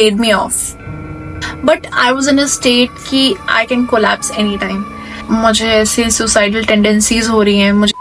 laid me off. But I was in a state कि I can collapse anytime. मुझे ऐसी suicidal tendencies हो रही हैं.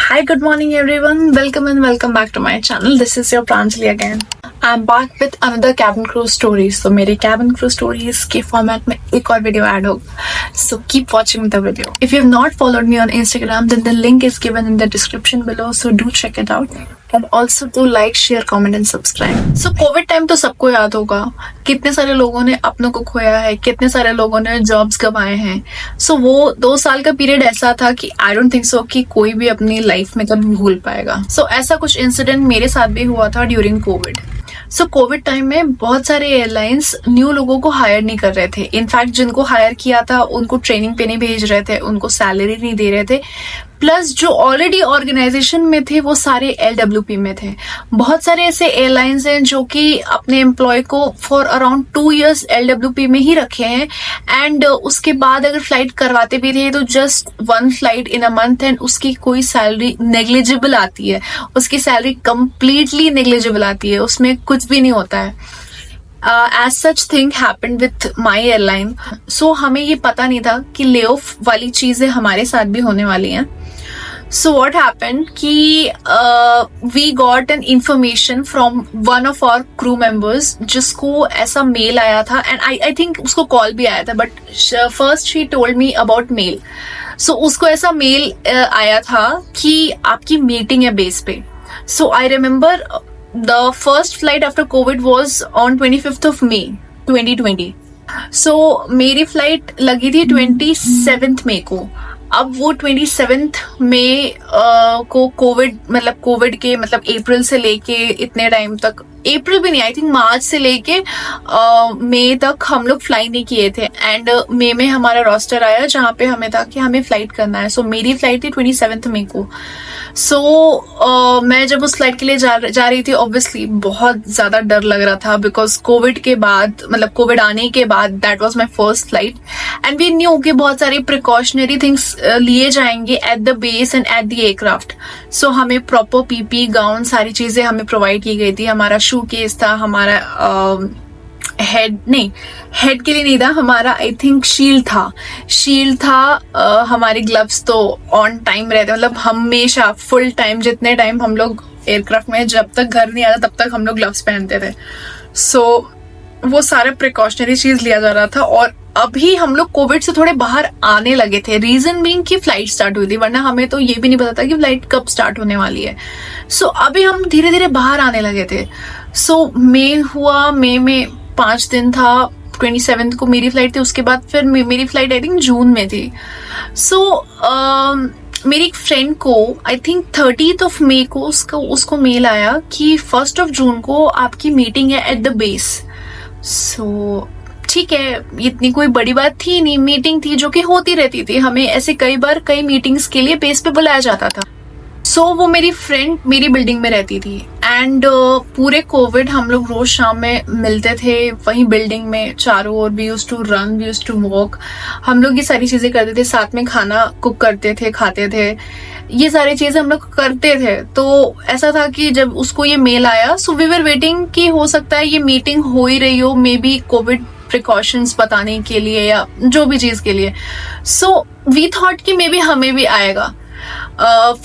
Hi, good morning everyone. Welcome and welcome back to my channel. This is your Pranjali again. I'm back with another cabin crew stories. So मेरे cabin crew stories के format में एक और video add होगा. So keep watching the video. If you have not followed me on Instagram, then the link is given in the description below. So do check it out. And also do like, share, comment and subscribe. So COVID time तो सबको याद होगा. कितने सारे लोगों ने अपनों को खोया है, कितने सारे लोगों ने जॉब्स गंवाए हैं. So वो 2 साल का पीरियड ऐसा था कि I don't think so कि कोई भी अपनी लाइफ में कभी भूल पाएगा. So ऐसा कुछ इंसिडेंट मेरे साथ भी हुआ था ड्यूरिंग कोविड. सो कोविड टाइम में बहुत सारे एयरलाइंस न्यू लोगों को हायर नहीं कर रहे थे. इनफैक्ट जिनको हायर किया था उनको ट्रेनिंग पे नहीं भेज रहे थे, उनको सैलरी नहीं दे रहे थे. प्लस जो ऑलरेडी ऑर्गेनाइजेशन में थे वो सारे LWP में थे. बहुत सारे ऐसे एयरलाइंस हैं जो कि अपने एम्प्लॉय को फॉर अराउंड 2 years LWP में ही रखे हैं. एंड उसके बाद अगर फ्लाइट करवाते भी थे तो just 1 flight in a month and उसकी कोई सैलरी नेग्लिजिबल आती है. उसकी सैलरी कंप्लीटली नेग्लिजिबल आती है, उसमें कुछ भी नहीं होता है. As such thing happened with my airline. So हमें ये पता नहीं था कि ले ऑफ वाली चीजें हमारे साथ भी होने वाली हैं. So what happened कि we got an information from one of our crew members जिसको ऐसा मेल आया था and I think उसको कॉल भी आया था, but first she told me about mail. So उसको ऐसा मेल आया था कि आपकी मीटिंग है बेस पे. So I remember the first flight after COVID was on 25th of May 2020. So मेरी फ्लाइट लगी थी 27th मई को. अब वो 27th मई को कोविड के अप्रैल से लेके इतने टाइम तक, अप्रैल भी नहीं, आई थिंक मार्च से लेके मई तक हम लोग फ्लाई नहीं किए थे. एंड मई में हमारा रोस्टर आया जहाँ पे हमें था कि हमें फ्लाइट करना है. सो मेरी फ्लाइट थी 27th मई को. सो मैं जब उस फ्लाइट के लिए जा रही थी, ऑब्वियसली बहुत ज्यादा डर लग रहा था बिकॉज कोविड के बाद कोविड आने के बाद that was my first flight. And we knew कि बहुत सारे प्रिकॉशनरी थिंग्स लिए जाएंगे at the base and at the aircraft. So हमें प्रॉपर पीपी गाउन सारी चीजें हमें प्रोवाइड की गई थी. हमारा शू केस था, हमारा हेड के लिए नहीं था, हमारा आई थिंक शील्ड था. हमारे ग्लव्स तो ऑन टाइम रहते, हमेशा फुल टाइम, जितने टाइम हम लोग एयरक्राफ्ट में, जब तक घर नहीं आता तब तक हम लोग ग्लव्स पहनते थे. सो वो सारे प्रिकॉशनरी चीज लिया जा रहा था. और अभी हम लोग कोविड से थोड़े बाहर आने लगे थे, रीजन बीइंग कि फ्लाइट स्टार्ट हुई थी, वरना हमें तो ये भी नहीं पता था कि फ्लाइट कब स्टार्ट होने वाली है. सो अभी हम धीरे धीरे बाहर आने लगे थे. सो मई में 5 दिन था. 27th को मेरी फ्लाइट थी, उसके बाद फिर मेरी फ्लाइट आई थिंक जून में थी. सो मेरी एक फ्रेंड को I think 30th of May को उसको मेल आया कि 1st of June को आपकी मीटिंग है एट द बेस. सो ठीक है, इतनी कोई बड़ी बात थी नहीं, मीटिंग थी जो कि होती रहती थी. हमें ऐसे कई मीटिंग्स के लिए बेस पे बुलाया जाता था. सो वो मेरी फ्रेंड मेरी बिल्डिंग में रहती थी. एंड पूरे कोविड हम लोग रोज शाम में मिलते थे वहीं बिल्डिंग में चारों ओर. We used to run, we used to walk, हम लोग ये सारी चीजें करते थे. साथ में खाना कुक करते थे, खाते थे, ये सारी चीजें हम लोग करते थे. तो ऐसा था कि जब उसको ये मेल आया, सो वी वर वेटिंग कि हो सकता है ये मीटिंग हो ही रही हो, मे बी कोविड प्रिकॉशंस बताने के लिए या जो भी चीज के लिए. सो वी थॉट कि मे बी हमें भी आएगा.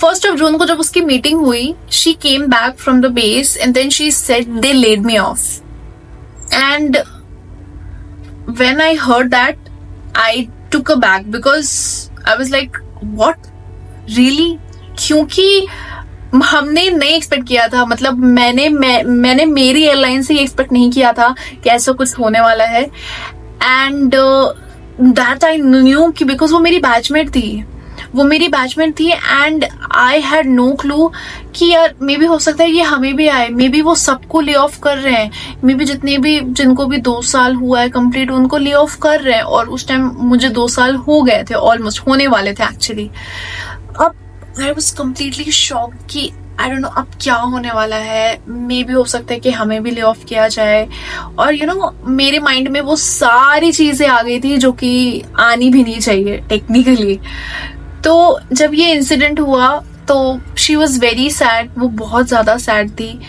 1st of June को जब उसकी मीटिंग हुई, she came back from the base and then she said they laid me off. And when I heard that, I took aback because I was like, what? Really? क्योंकि हमने नहीं expect किया था, मैंने मेरी एयरलाइन से ये एक्सपेक्ट नहीं किया था कि ऐसा कुछ होने वाला है. एंड दैट आई न्यू कि बिकॉज वो मेरी बैचमेट थी and I had no clue कि यार मे बी हो सकता है ये हमें भी आए, मे बी वो सबको ले ऑफ कर रहे हैं, मे बी जिनको भी 2 साल हुआ है कंप्लीट उनको ले ऑफ कर रहे हैं. और उस टाइम मुझे 2 साल हो गए थे, ऑलमोस्ट होने वाले थे एक्चुअली. अब आई वॉज कम्प्लीटली शॉक कि आई डोंट नो अब क्या होने वाला है. मे भी हो सकता है कि हमें भी ले ऑफ किया जाए. और यू नो मेरे माइंड में वो सारी चीजें आ गई थी जो कि आनी भी नहीं चाहिए टेक्निकली. तो जब ये इंसिडेंट हुआ तो शी वॉज वेरी सैड, वो बहुत ज़्यादा सैड थी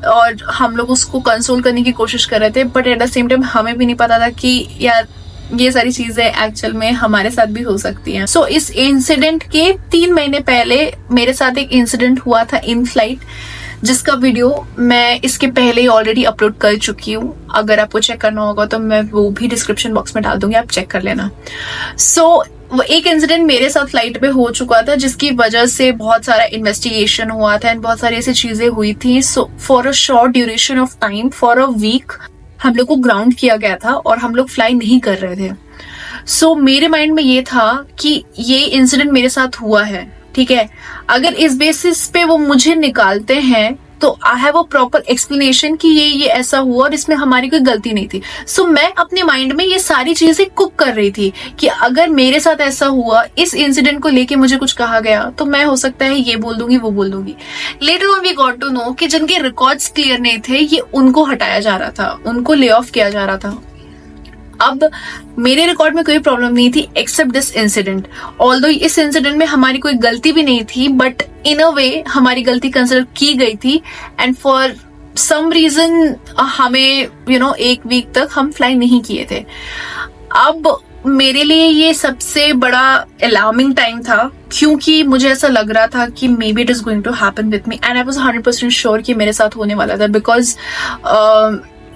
और हम लोग उसको कंसोल करने की कोशिश कर रहे थे, but at the same time हमें भी नहीं पता था कि यार ये सारी चीजें एक्चुअल में हमारे साथ भी हो सकती हैं। सो इस इंसिडेंट के 3 महीने पहले मेरे साथ एक इंसिडेंट हुआ था इन फ्लाइट, जिसका वीडियो मैं इसके पहले ही ऑलरेडी अपलोड कर चुकी हूँ। अगर आपको चेक करना होगा तो मैं वो भी डिस्क्रिप्शन बॉक्स में डाल दूंगी, आप चेक कर लेना। सो वो एक इंसिडेंट मेरे साथ फ्लाइट पे हो चुका था, जिसकी वजह से बहुत सारा इन्वेस्टिगेशन हुआ था एंड बहुत सारी ऐसी चीजें हुई थी। So for a short duration of time, for a week, हम लोग को ग्राउंड किया गया था और हम लोग फ्लाई नहीं कर रहे थे। सो मेरे माइंड में ये था कि ये इंसिडेंट मेरे साथ हुआ है, ठीक है, अगर इस बेसिस पे वो मुझे निकालते हैं तो I have a proper explanation कि ये ऐसा हुआ और इसमें हमारी कोई गलती नहीं थी। सो मैं अपने माइंड में ये सारी चीजें कुक कर रही थी कि अगर मेरे साथ ऐसा हुआ, इस इंसिडेंट को लेके मुझे कुछ कहा गया, तो मैं हो सकता है ये बोल दूंगी, वो बोल दूंगी। Later on we got to know कि जिनके रिकॉर्ड्स क्लियर नहीं थे, ये उनको हटाया जा रहा था, उनको ले ऑफ किया जा रहा था। अब मेरे रिकॉर्ड में कोई प्रॉब्लम नहीं थी एक्सेप्ट दिस इंसिडेंट। ऑल्दो इस इंसिडेंट में हमारी कोई गलती भी नहीं थी, बट इन अ वे हमारी गलती कंसिडर की गई थी एंड फॉर सम रीजन हमें एक वीक तक हम फ्लाई नहीं किए थे। अब मेरे लिए ये सबसे बड़ा अलार्मिंग टाइम था, क्योंकि मुझे ऐसा लग रहा था कि maybe it is going to happen with me and I was 100% sure कि मेरे साथ होने वाला था, बिकॉज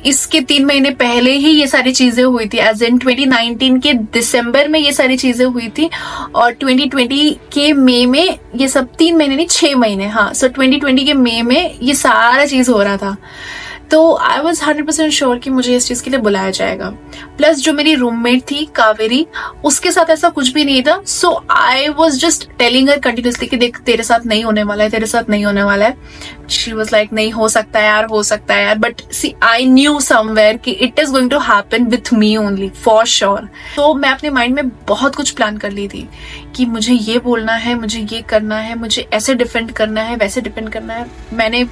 इसके 3 महीने पहले ही ये सारी चीजें हुई थी। एज इन 2019 के दिसंबर में ये सारी चीजें हुई थी और 2020 के मई में ये सब, 3 महीने नहीं 6 महीने, हाँ। सो 2020 के मई में ये सारा चीज हो रहा था। तो आई वॉज 100% श्योर कि मुझे इस चीज के लिए बुलाया जाएगा। प्लस जो मेरी रूममेट थी कावेरी, उसके साथ ऐसा कुछ भी नहीं था। So I was just telling her continuously कि देख तेरे साथ नहीं होने वाला है, तेरे साथ नहीं होने वाला है। शी वॉज लाइक नहीं हो सकता है यार, हो सकता है यार, but see I knew somewhere कि it is going to happen with me only for sure. तो मैं अपने माइंड में बहुत कुछ प्लान कर ली थी कि मुझे ये बोलना है, मुझे ये करना है, मुझे ऐसे डिफेंड करना है, वैसे डिफेंड करना है। मैंने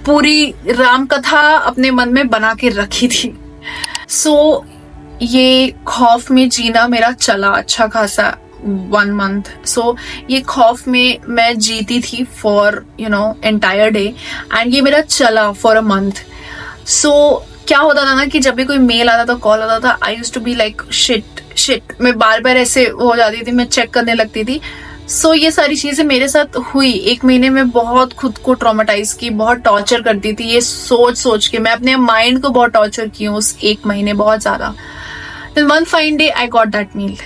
पूरी राम कथा अपने मन में बना के रखी थी। सो ये खौफ में जीना मेरा चला अच्छा खासा 1 मंथ। सो ये खौफ में मैं जीती थी फॉर एंटायर डे एंड ये मेरा चला फॉर अ मंथ। सो क्या होता था ना कि जब भी कोई मेल आता था, कॉल आता था, I used to be like shit, मैं बार बार ऐसे हो जाती थी, मैं चेक करने लगती थी। सो ये सारी चीजें मेरे साथ हुई। 1 महीने में बहुत खुद को ट्रॉमेटाइज की, बहुत टॉर्चर करती थी ये सोच के। मैं अपने माइंड को बहुत टॉर्चर की हूँ उस 1 महीने, बहुत ज्यादा। Then one fine day I got that mail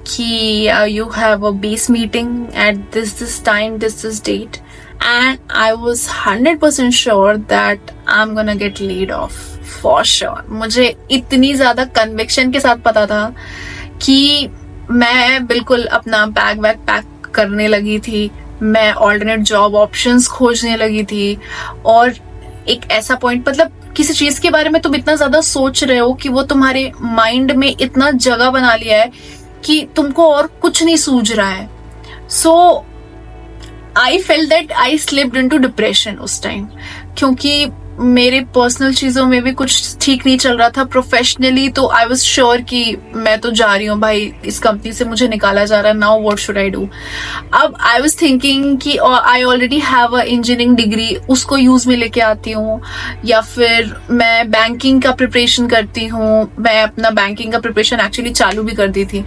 कि you have a base meeting at this time, this date, and I was 100% sure that I'm gonna get laid off for sure. मुझे इतनी ज्यादा कन्विक्शन के साथ पता था कि मैं बिल्कुल अपना बैग पैक करने लगी थी, मैं ऑल्टरनेट जॉब ऑप्शंस खोजने लगी थी। और एक ऐसा पॉइंट, मतलब किसी चीज के बारे में तुम इतना ज्यादा सोच रहे हो कि वो तुम्हारे माइंड में इतना जगह बना लिया है कि तुमको और कुछ नहीं सूझ रहा है। So I felt that I slipped into depression उस टाइम, क्योंकि मेरे पर्सनल चीजों में भी कुछ ठीक नहीं चल रहा था प्रोफेशनली। तो आई वाज श्योर कि मैं तो जा रही हूँ भाई, इस कंपनी से मुझे निकाला जा रहा है, now what should I do. अब आई वाज थिंकिंग कि I already have a engineering degree, उसको यूज में लेके आती हूँ, या फिर मैं बैंकिंग का प्रिपरेशन करती हूँ। मैं अपना बैंकिंग का प्रिपरेशन एक्चुअली चालू भी कर दी थी।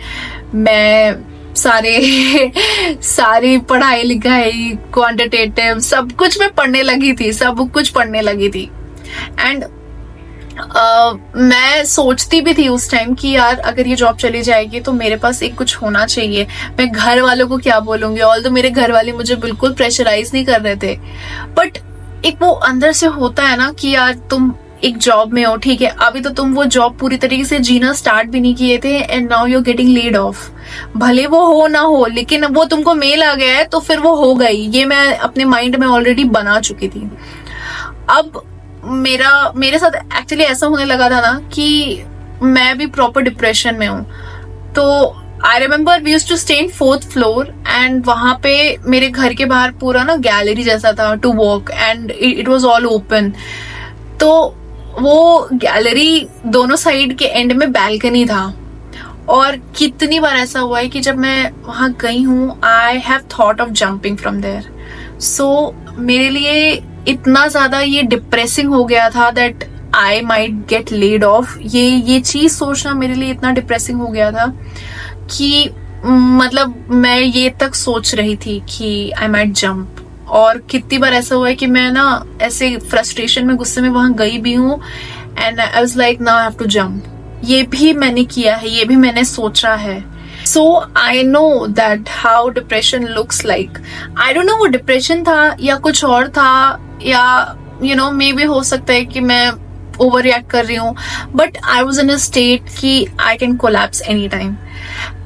मैं सारी पढ़ाई लिखाई, क्वांटिटेटिव सब कुछ मैं पढ़ने लगी थी, सब कुछ पढ़ने लगी थी। एंड मैं सोचती भी थी उस टाइम कि यार अगर ये जॉब चली जाएगी तो मेरे पास एक कुछ होना चाहिए। मैं घर वालों को क्या बोलूंगी, ऑल्दो मेरे घर वाले मुझे बिल्कुल प्रेशराइज नहीं कर रहे थे, बट एक वो अंदर से होता है ना कि यार तुम एक जॉब में हो, ठीक है, अभी तो तुम वो जॉब पूरी तरीके से जीना स्टार्ट भी नहीं किए थे and now you are getting laid off. भले वो हो ना हो, लेकिन वो तुमको मेल आ गया है तो फिर वो हो गई। ये मैं अपने माइंड में ऑलरेडी बना चुकी थी। अब मेरे साथ एक्चुअली ऐसा होने लगा था ना कि मैं भी प्रॉपर डिप्रेशन में हूँ। तो I remember we used to stay in 4th floor and वहां पे मेरे घर के बाहर पूरा ना गैलरी जैसा था to walk and it was all open. तो वो गैलरी दोनों साइड के एंड में बैल्कनी था। और कितनी बार ऐसा हुआ है कि जब मैं वहां गई हूँ, I have thought of jumping from there. So मेरे लिए इतना ज्यादा ये डिप्रेसिंग हो गया था that I might get laid off. ये चीज सोचना मेरे लिए इतना डिप्रेसिंग हो गया था कि मतलब मैं ये तक सोच रही थी कि आई माइट जंप। और कितनी बार ऐसा हुआ है कि मैं ना ऐसे फ्रस्ट्रेशन में, गुस्से में वहां गई भी हूँ and I was like now I have to jump. ये भी मैंने किया है, ये भी मैंने सोचा है। So I know that how depression looks like. I don't know वो डिप्रेशन था या कुछ और था, या मे बी हो सकता है कि मैं ओवर रिएक्ट कर रही हूँ, but I was in a state कि I can collapse any time.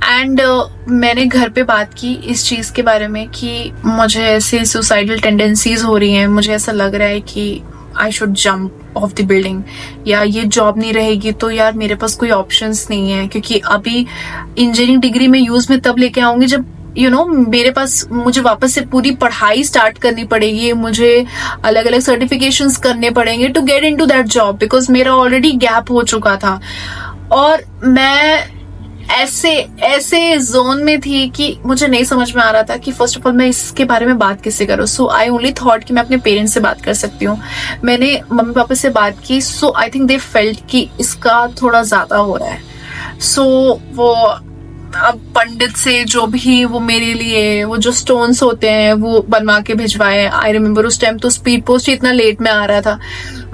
And मैंने घर पे बात की इस चीज के बारे में कि मुझे ऐसे सुसाइडल टेंडेंसीज हो रही हैं, मुझे ऐसा लग रहा है कि I should jump of the building, या ये जॉब नहीं रहेगी तो यार मेरे पास कोई ऑप्शंस नहीं है, क्योंकि अभी इंजीनियरिंग डिग्री में यूज में तब लेके आऊंगी जब मेरे पास, मुझे वापस से पूरी पढ़ाई स्टार्ट करनी पड़ेगी, मुझे अलग अलग सर्टिफिकेशंस करने पड़ेंगे to get into that job, because मेरा ऑलरेडी गैप हो चुका था। और मैं ऐसे जोन में थी कि मुझे नहीं समझ में आ रहा था कि फर्स्ट ऑफ ऑल मैं इसके बारे में बात किससे करूँ। सो आई ओनली थॉट कि मैं अपने पेरेंट्स से बात कर सकती हूँ। मैंने मम्मी पापा से बात की, सो आई थिंक दे फेल्ट कि इसका थोड़ा ज्यादा हो रहा है। सो वो अब पंडित से जो भी वो मेरे लिए वो जो स्टोन्स होते हैं वो बनवा के भिजवाए। आई रिमेम्बर उस टाइम तो स्पीड पोस्ट ही इतना लेट में आ रहा था,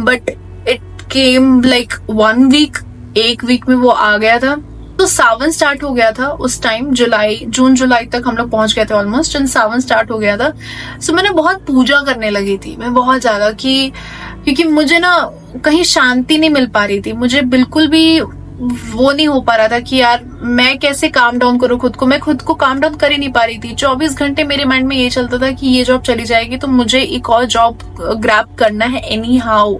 but it came like 1 week, 1 week में वो आ गया था। तो सावन स्टार्ट हो गया था उस टाइम, जून जुलाई तक हम लोग पहुंच गए थे ऑलमोस्ट, एंड सावन स्टार्ट हो गया था। सो मैंने बहुत पूजा करने लगी थी मैं बहुत ज्यादा, क्योंकि मुझे ना कहीं शांति नहीं मिल पा रही थी, मुझे बिल्कुल भी वो नहीं हो पा रहा था कि यार मैं कैसे काम डाउन करूँ खुद को। मैं खुद को काम डाउन कर ही नहीं पा रही थी। 24 घंटे मेरे माइंड में ये चलता था कि ये जॉब चली जाएगी तो मुझे एक और जॉब ग्रैब करना है एनी हाउ।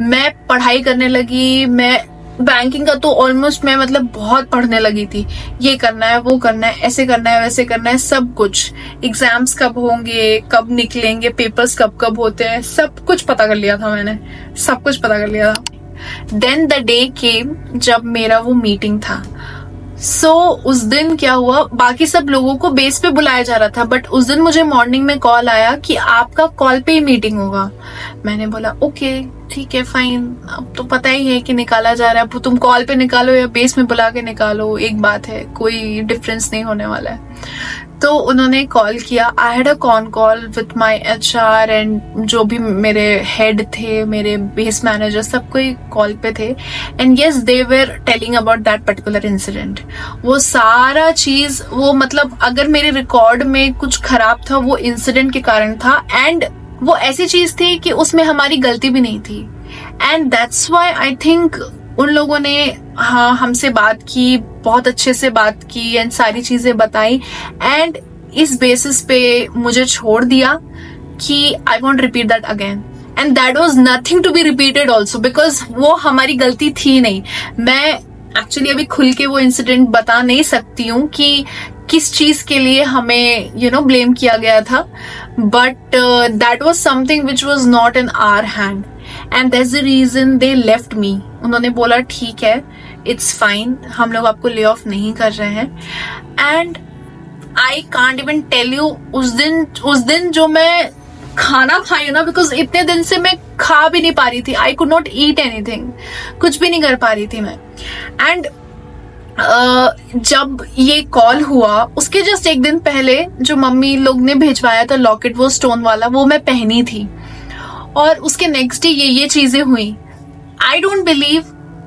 मैं पढ़ाई करने लगी, मैं बैंकिंग का तो ऑलमोस्ट मैं मतलब बहुत पढ़ने लगी थी, ये करना है वो करना है, ऐसे करना है वैसे करना है, सब कुछ। एग्जाम्स कब होंगे, कब निकलेंगे, पेपर्स कब कब होते हैं, सब कुछ पता कर लिया था मैंने, सब कुछ पता कर लिया था। देन द डे केम जब मेरा वो मीटिंग था। सो उस दिन क्या हुआ, बाकी सब लोगों को बेस पे बुलाया जा रहा था, बट उस दिन मुझे मॉर्निंग में कॉल आया कि आपका कॉल पे ही मीटिंग होगा। मैंने बोला ओके ठीक है फाइन, अब तो पता ही है कि निकाला जा रहा है, तुम कॉल पे निकालो या बेस में बुला के निकालो एक बात है, कोई डिफरेंस नहीं होने वाला है। तो उन्होंने कॉल किया। I had a call with my HR and जो भी मेरे हेड थे, मेरे बेस मैनेजर, सब कोई कॉल पे थे। And yes they were telling about that particular incident. वो सारा चीज, वो मतलब अगर मेरे रिकॉर्ड में कुछ खराब था वो इंसिडेंट के कारण था, एंड वो ऐसी चीज थी कि उसमें हमारी गलती भी नहीं थी। And that's why I think उन लोगों ने हाँ हमसे बात की, बहुत अच्छे से बात की एंड सारी चीजें बताई, एंड इस बेसिस पे मुझे छोड़ दिया कि I want repeat that again. And that was nothing to be repeated also, because वो हमारी गलती थी नहीं। मैं एक्चुअली अभी खुल के वो इंसिडेंट बता नहीं सकती हूँ कि किस चीज के लिए हमें ब्लेम किया गया था, but that was something which was not in our hand and that's the reason they left me. उन्होंने बोला ठीक है, इट्स फाइन, हम लोग आपको ले ऑफ नहीं कर रहे हैं। And I can't even tell you उस दिन जो मैं खाना खाई ना, बिकॉज इतने दिन से मैं खा भी नहीं पा रही थी, I could not eat anything, कुछ भी नहीं कर पा रही थी मैं। एंड जब ये कॉल हुआ उसके जस्ट एक दिन पहले जो मम्मी लोग ने भिजवाया था लॉकेट, वो स्टोन वाला, वो मैं पहनी थी, और उसके नेक्स्ट डे ये चीजें हुई। I don't believe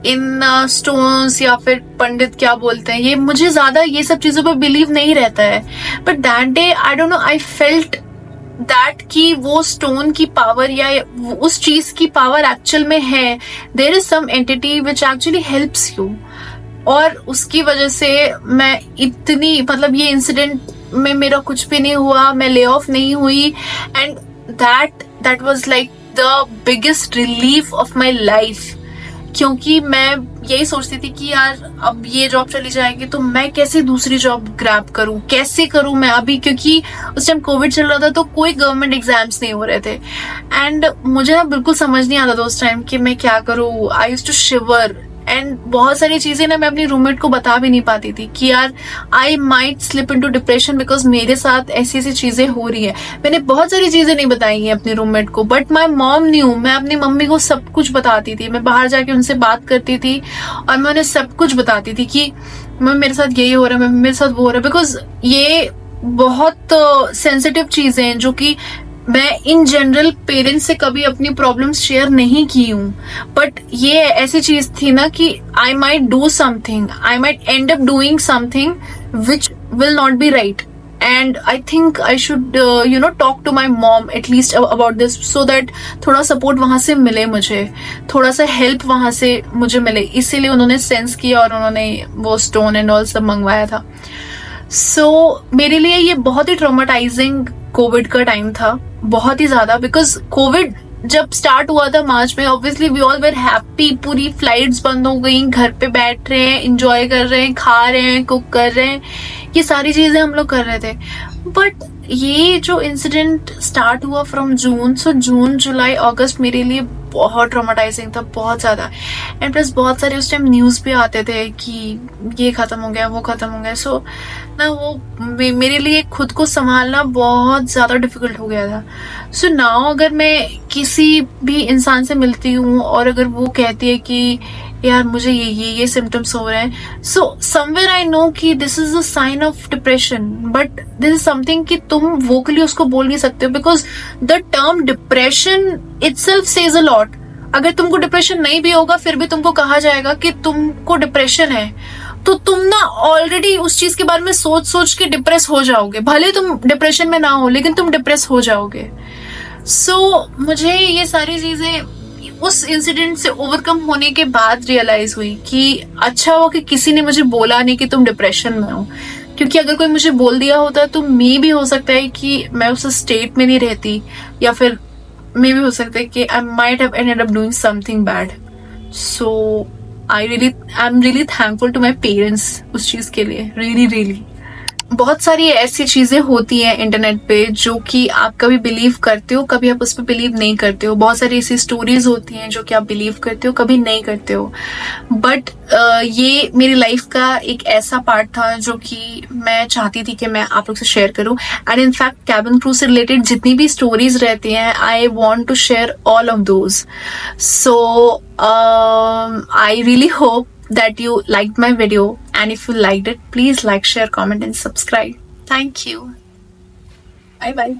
in stones या फिर पंडित क्या बोलते हैं, ये मुझे ज्यादा ये सब चीजों पर बिलीव नहीं रहता है, but that day I don't no, I felt that कि वो स्टोन की पावर या उस चीज की पावर एक्चुअल में है। There is some entity which actually helps you, और उसकी वजह से मैं इतनी मतलब ये इंसिडेंट में मेरा कुछ भी नहीं हुआ, मैं ले ऑफ नहीं हुई, and that was like the biggest relief of my life. क्योंकि मैं यही सोचती थी कि यार अब ये जॉब चली जाएगी तो मैं कैसे दूसरी जॉब ग्रैब करूं, कैसे करूं मैं अभी, क्योंकि उस टाइम कोविड चल रहा था तो कोई गवर्नमेंट एग्जाम्स नहीं हो रहे थे, एंड मुझे ना बिल्कुल समझ नहीं आता था उस टाइम कि मैं क्या करूं। I used to shiver and बहुत सारी चीजें ना मैं अपनी रूममेट को बता भी नहीं पाती थी कि यार I might slip into depression because मेरे साथ ऐसी ऐसी चीजें हो रही है। मैंने बहुत सारी चीजें नहीं बताई हैं अपनी रूममेट को, बट माई मॉम न्यू। मैं अपनी मम्मी को सब कुछ बताती थी, मैं बाहर जाके उनसे बात करती थी और मैं उन्हें सब कुछ बताती थी कि मम्मी मेरे साथ यही हो रहा है, मेरे साथ वो हो रहा है। बिकॉज ये बहुत सेंसिटिव चीजें हैं जो कि मैं इन जनरल पेरेंट्स से कभी अपनी प्रॉब्लम्स शेयर नहीं की हूँ, बट ये ऐसी चीज थी ना कि I might do something, I might end up doing something which will not be right, and I think I should talk to my mom at least about this, so that थोड़ा सपोर्ट वहां से मिले, मुझे थोड़ा सा हेल्प वहां से मुझे मिले। इसीलिए उन्होंने सेंस किया और उन्होंने वो स्टोन एंड ऑल सब मंगवाया था। मेरे लिए ये बहुत ही ट्रॉमेटाइजिंग कोविड का टाइम था, बहुत ही ज्यादा। बिकॉज कोविड जब स्टार्ट हुआ था मार्च में, obviously we all were happy, पूरी फ्लाइट्स बंद हो गई, घर पे बैठ रहे हैं, एंजॉय कर रहे हैं, खा रहे हैं, कुक कर रहे हैं, ये सारी चीजें हम लोग कर रहे थे। बट ये जो इंसिडेंट स्टार्ट हुआ फ्रॉम जून, सो जून जुलाई अगस्त मेरे लिए बहुत ट्रॉमेटाइजिंग था, बहुत ज्यादा। एंड प्लस बहुत सारे उस टाइम न्यूज भी आते थे कि ये खत्म हो गया, वो खत्म हो गया। सो ना वो मेरे लिए खुद को संभालना बहुत ज्यादा डिफिकल्ट हो गया था। सो नाउ अगर मैं किसी भी इंसान से मिलती हूँ और अगर वो कहती है कि यार मुझे ये सिम्टम्स हो रहे हैं, सो समवेयर आई नो कि this is a sign of depression, but this is something कि तुम वोकली उसको बोल नहीं सकते हो, because the term depression itself says a lot. अगर तुमको डिप्रेशन नहीं भी होगा फिर भी तुमको कहा जाएगा कि तुमको डिप्रेशन है, तो तुम ना ऑलरेडी उस चीज के बारे में सोच सोच के डिप्रेस हो जाओगे। भले तुम डिप्रेशन में ना हो लेकिन तुम डिप्रेस हो जाओगे। सो मुझे ये सारी चीजें उस इंसिडेंट से ओवरकम होने के बाद रियलाइज हुई कि अच्छा हुआ कि किसी ने मुझे बोला नहीं कि तुम डिप्रेशन में हो, क्योंकि अगर कोई मुझे बोल दिया होता तो मे भी हो सकता है कि मैं उस स्टेट में नहीं रहती, या फिर मे भी हो सकता है कि I might have ended up doing something bad. So I am really thankful to my parents उस चीज के लिए, रियली। बहुत सारी ऐसी चीजें होती हैं इंटरनेट पे जो कि आप कभी बिलीव करते हो, कभी आप उस पर बिलीव नहीं करते हो। बहुत सारी ऐसी स्टोरीज होती हैं जो कि आप बिलीव करते हो, कभी नहीं करते हो। बट ये मेरी लाइफ का एक ऐसा पार्ट था जो कि मैं चाहती थी कि मैं आप लोग से शेयर करूं। एंड इनफैक्ट कैबिन क्रू से रिलेटेड जितनी भी स्टोरीज रहती हैं, I want to share all of those. So I really hope that you liked my video, and if you liked it, please like, share, comment and subscribe. Thank you. Bye bye.